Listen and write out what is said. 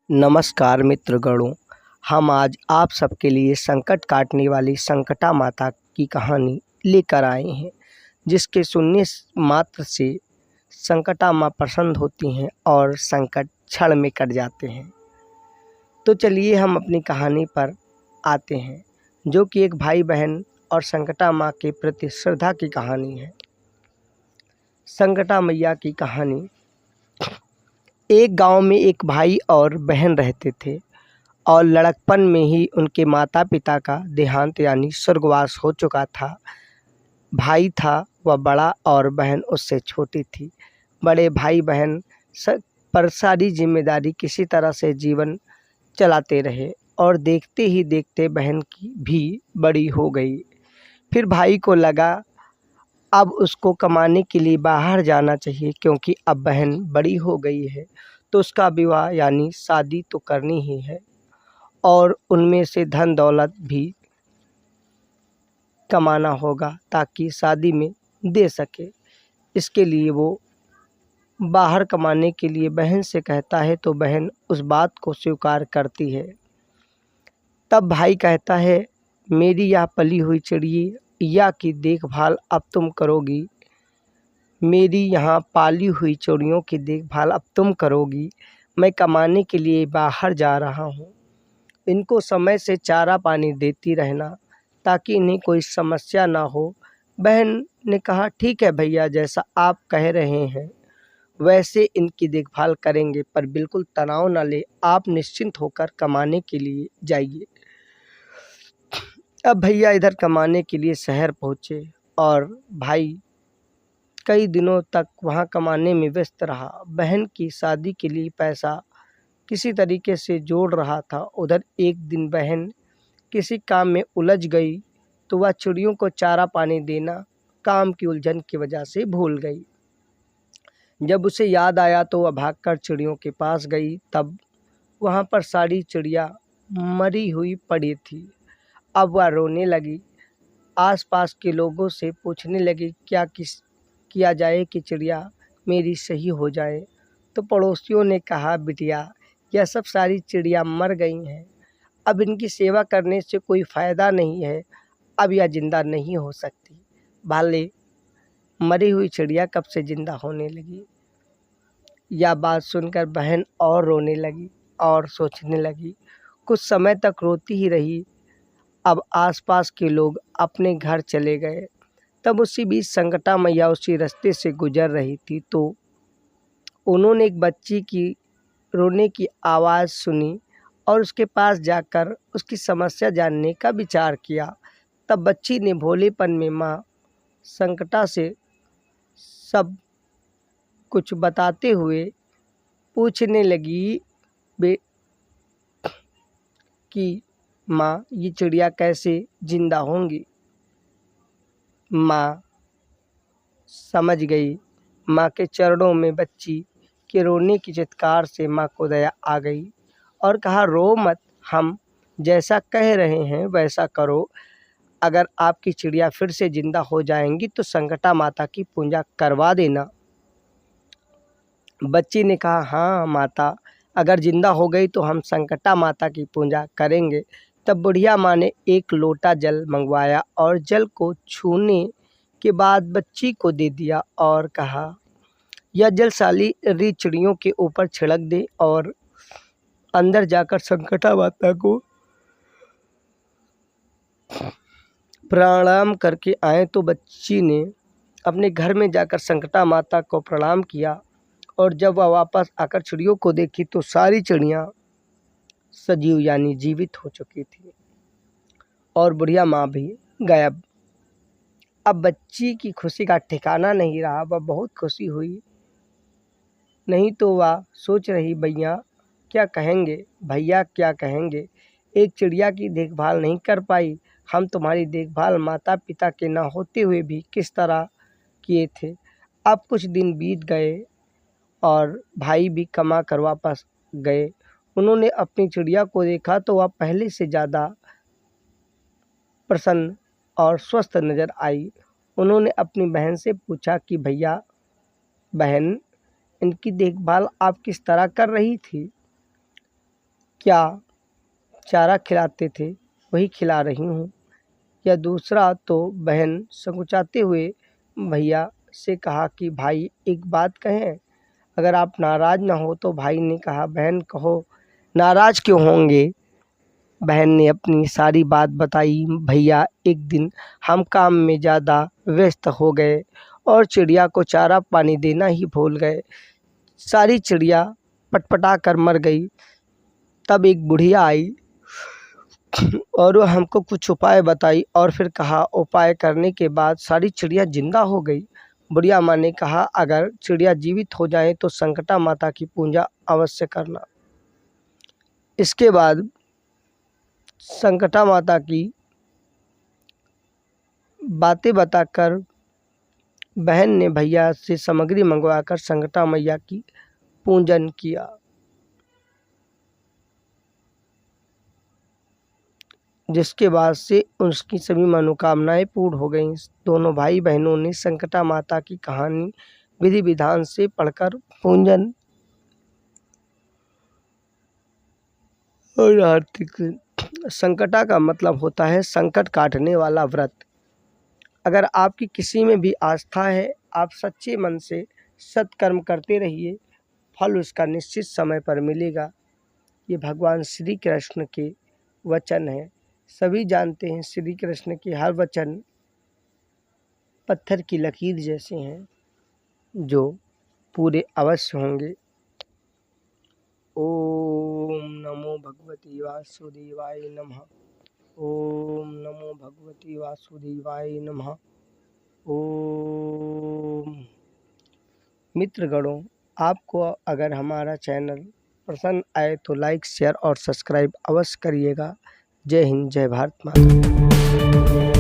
नमस्कार मित्रगणों, हम आज आप सबके लिए संकट काटने वाली संकटा माता की कहानी लेकर आए हैं, जिसके सुनने मात्र से संकटा माँ प्रसन्न होती हैं और संकट क्षण में कट जाते हैं। तो चलिए हम अपनी कहानी पर आते हैं, जो कि एक भाई बहन और संकटा माँ के प्रति श्रद्धा की कहानी है। संकटा मैया की कहानी। एक गांव में एक भाई और बहन रहते थे और लड़कपन में ही उनके माता पिता का देहांत यानी स्वर्गवास हो चुका था। भाई था वह बड़ा और बहन उससे छोटी थी। बड़े भाई बहन पर सारी जिम्मेदारी किसी तरह से जीवन चलाते रहे और देखते ही देखते बहन की भी बड़ी हो गई। फिर भाई को लगा अब उसको कमाने के लिए बाहर जाना चाहिए, क्योंकि अब बहन बड़ी हो गई है तो उसका विवाह यानी शादी तो करनी ही है और उनमें से धन दौलत भी कमाना होगा ताकि शादी में दे सके। इसके लिए वो बाहर कमाने के लिए बहन से कहता है तो बहन उस बात को स्वीकार करती है। तब भाई कहता है, मेरी यह पली हुई चिड़िया की देखभाल अब तुम करोगी, मेरी यहाँ पाली हुई चिड़ियों की देखभाल अब तुम करोगी। मैं कमाने के लिए बाहर जा रहा हूँ, इनको समय से चारा पानी देती रहना ताकि इन्हें कोई समस्या ना हो। बहन ने कहा, ठीक है भैया, जैसा आप कह रहे हैं वैसे इनकी देखभाल करेंगे, पर बिल्कुल तनाव ना ले, आप निश्चिंत होकर कमाने के लिए जाइए। अब भैया इधर कमाने के लिए शहर पहुँचे और भाई कई दिनों तक वहाँ कमाने में व्यस्त रहा। बहन की शादी के लिए पैसा किसी तरीके से जोड़ रहा था। उधर एक दिन बहन किसी काम में उलझ गई तो वह चिड़ियों को चारा पानी देना काम की उलझन की वजह से भूल गई। जब उसे याद आया तो वह भागकर चिड़ियों के पास गई। तब वहाँ पर सारी चिड़िया मरी हुई पड़ी थी। अब वह रोने लगी, आसपास के लोगों से पूछने लगी क्या किया जाए कि चिड़िया मेरी सही हो जाए। तो पड़ोसियों ने कहा, बिटिया यह सब सारी चिड़िया मर गई हैं, अब इनकी सेवा करने से कोई फ़ायदा नहीं है, अब यह जिंदा नहीं हो सकती। भाले मरी हुई चिड़िया कब से जिंदा होने लगी। यह बात सुनकर बहन और रोने लगी और सोचने लगी। कुछ समय तक रोती ही रही। अब आसपास के लोग अपने घर चले गए। तब उसी बीच संकटा मैया उसी रास्ते से गुजर रही थी तो उन्होंने एक बच्ची की रोने की आवाज़ सुनी और उसके पास जाकर उसकी समस्या जानने का विचार किया। तब बच्ची ने भोलेपन में माँ संकटा से सब कुछ बताते हुए पूछने लगी कि माँ ये चिड़िया कैसे जिंदा होंगी। माँ समझ गई। माँ के चरणों में बच्ची के रोने की चित्कार से माँ को दया आ गई और कहा, रो मत, हम जैसा कह रहे हैं वैसा करो। अगर आपकी चिड़िया फिर से जिंदा हो जाएंगी तो संकटा माता की पूजा करवा देना। बच्ची ने कहा, हाँ माता, अगर जिंदा हो गई तो हम संकटा माता की पूजा करेंगे। तब बुढ़िया माँ ने एक लोटा जल मंगवाया और जल को छूने के बाद बच्ची को दे दिया और कहा, यह जल सारी चिड़ियों के ऊपर छिड़क दे और अंदर जाकर संकटा माता को प्रणाम करके आए। तो बच्ची ने अपने घर में जाकर संकटा माता को प्रणाम किया और जब वह वापस आकर चिड़ियों को देखी तो सारी चिड़ियाँ सजीव यानी जीवित हो चुकी थी और बुढ़िया माँ भी गायब। अब बच्ची की खुशी का ठिकाना नहीं रहा। वह बहुत खुशी हुई। नहीं तो वह सोच रही, भैया क्या कहेंगे, भैया क्या कहेंगे, एक चिड़िया की देखभाल नहीं कर पाई, हम तुम्हारी देखभाल माता पिता के ना होते हुए भी किस तरह किए थे। अब कुछ दिन बीत गए और भाई भी कमा कर वापस गए। उन्होंने अपनी चिड़िया को देखा तो वह पहले से ज़्यादा प्रसन्न और स्वस्थ नजर आई। उन्होंने अपनी बहन से पूछा कि भैया बहन, इनकी देखभाल आप किस तरह कर रही थी। क्या चारा खिलाते थे वही खिला रही हूँ, या दूसरा। तो बहन संकुचाते हुए भैया से कहा कि भाई एक बात कहें, अगर आप नाराज़ ना हो। तो भाई ने कहा बहन कहो, नाराज़ क्यों होंगे। बहन ने अपनी सारी बात बताई। भैया एक दिन हम काम में ज़्यादा व्यस्त हो गए और चिड़िया को चारा पानी देना ही भूल गए। सारी चिड़िया पटपटा कर मर गई। तब एक बुढ़िया आई और वो हमको कुछ उपाय बताई और फिर कहा उपाय करने के बाद सारी चिड़िया जिंदा हो गई। बुढ़िया माँ ने कहा अगर चिड़िया जीवित हो जाए तो संकटा माता की पूजा अवश्य करना। इसके बाद संकटा माता की बातें बताकर बहन ने भैया से सामग्री मंगवाकर संकटा मैया की पूजन किया, जिसके बाद से उसकी सभी मनोकामनाएं पूर्ण हो गईं। दोनों भाई बहनों ने संकटा माता की कहानी विधि विधान से पढ़कर पूजन और आर्थिक। संकटा का मतलब होता है संकट काटने वाला व्रत। अगर आपकी किसी में भी आस्था है, आप सच्चे मन से सत्कर्म करते रहिए, फल उसका निश्चित समय पर मिलेगा। ये भगवान श्री कृष्ण के वचन हैं। सभी जानते हैं श्री कृष्ण के हर वचन पत्थर की लकीर जैसे हैं जो पूरे अवश्य होंगे। ओम नमो भगवते वासुदेवाय नमः। ओम नमो भगवते वासुदेवाय नमः। ओम। मित्रगणों, आपको अगर हमारा चैनल पसंद आए तो लाइक शेयर और सब्सक्राइब अवश्य करिएगा। जय हिंद, जय भारत माता।